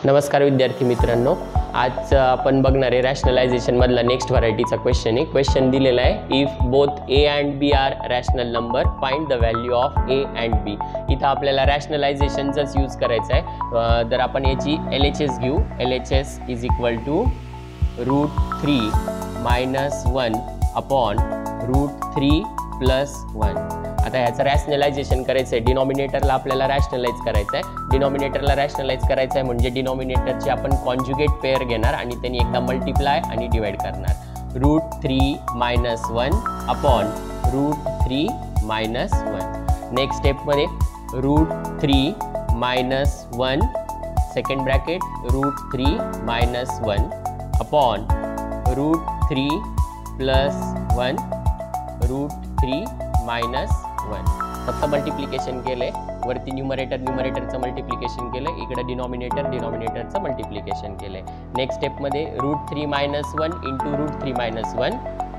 नमस्कार विद्यार्थी मित्रांनो, आज आपण बघणार आहे रॅशनलायझेशन मधला नेक्स्ट व्हरायटीचा क्वेश्चन आहे. क्वेश्चन दिलेला आहे, if both A and B are rational number find the value of A and B. इथं आपल्याला रॅशनलायझेशनचाच यूज करायचा आहे. तर आपण याची LHS घेऊ. LHS is equal to √3 - 1 upon √3 + 1. आता ह्याचं रॅशनलायझेशन करायचं आहे. डिनॉमिनेटरला आपल्याला रॅशनलाइज करायचं आहे. डिनॉमिनेटरला रॅशनलाइज करायचं आहे म्हणजे डिनॉमिनेटरची आपण कॉन्जुगेट पेअर घेणार आणि त्यांनी एकदा मल्टिप्लाय आणि डिवाइड करणार. √3 - 1 अपॉन √3 - 1. नेक्स्ट स्टेपमध्ये √3 - 1 सेकंड ब्रॅकेट √3 - 1 अपॉन √3 + 1 √3 - 1. फक्त मल्टिप्लिकेशन केले, वरती न्यूमरेटरचं मल्टिप्लिकेशन केलं, इकडे डिनॉमिनेटरचं मल्टिप्लिकेशन केले. नेक्स्ट स्टेपमध्ये √3 - 1 इंटू √3 - 1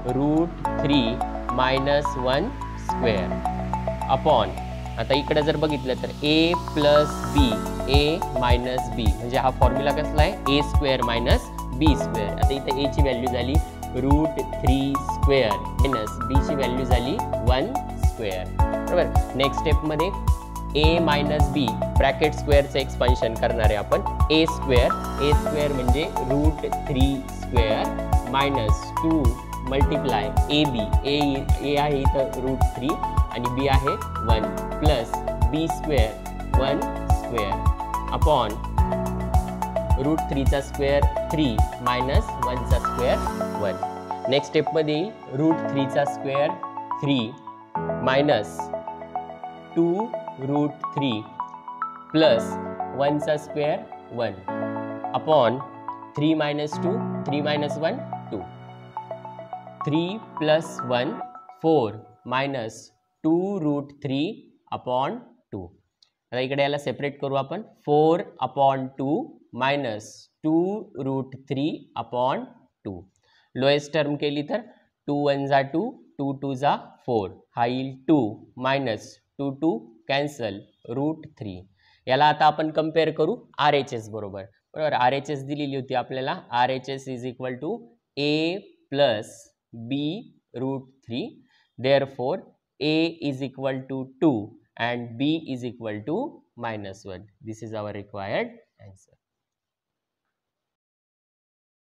√3 - 1 स्क्वेअर अपॉन, आता इकडे जर बघितलं तर a + b, a - b म्हणजे हा फॉर्म्युला कसला आहे, a² - b². आता इथे a ची व्हॅल्यू झाली √3 स्क्वेअर मायनस b ची व्हॅल्यू झाली 1 स्क्वेअर. बरोबर. नेक्स्ट स्टेपमध्ये a - b ब्रॅकेट स्क्वेअरचं एक्सपान्शन करणार आहे आपण. a² म्हणजे √3 square minus 2 multiply ab, a आहे इथं √3 आणि b आहे 1 प्लस b² 1 स्क्वेअर अपॉन √3 चा स्क्वेअर 3 मायनस 1 चा स्क्वेअर 1. नेक्स्ट स्टेपमध्ये √3 चा स्क्वेअर 3 मायनस 2 √3 प्लस 1 चा स्क्वेअर 1 अपॉन 3 - 2 3 - 1 2 3 + 1 4 मायनस 2 √3 अपॉन 2. आता इकडे याला सेपरेट करू आपण. 4 upon 2 minus 2 √3 upon 2. Lowest term केली तर 2 × 1 = 2 2 × 2 = 4 हा येईल 2 मायनस 2 2 कॅन्सल √3. याला आता आपण कम्पेअर करू RHS बरोबर. बरोबर, RHS दिलेली होती आपल्याला. RHS is equal to a + b √3. Therefore a is equal to 2 and b is equal to -1. This is our required answer.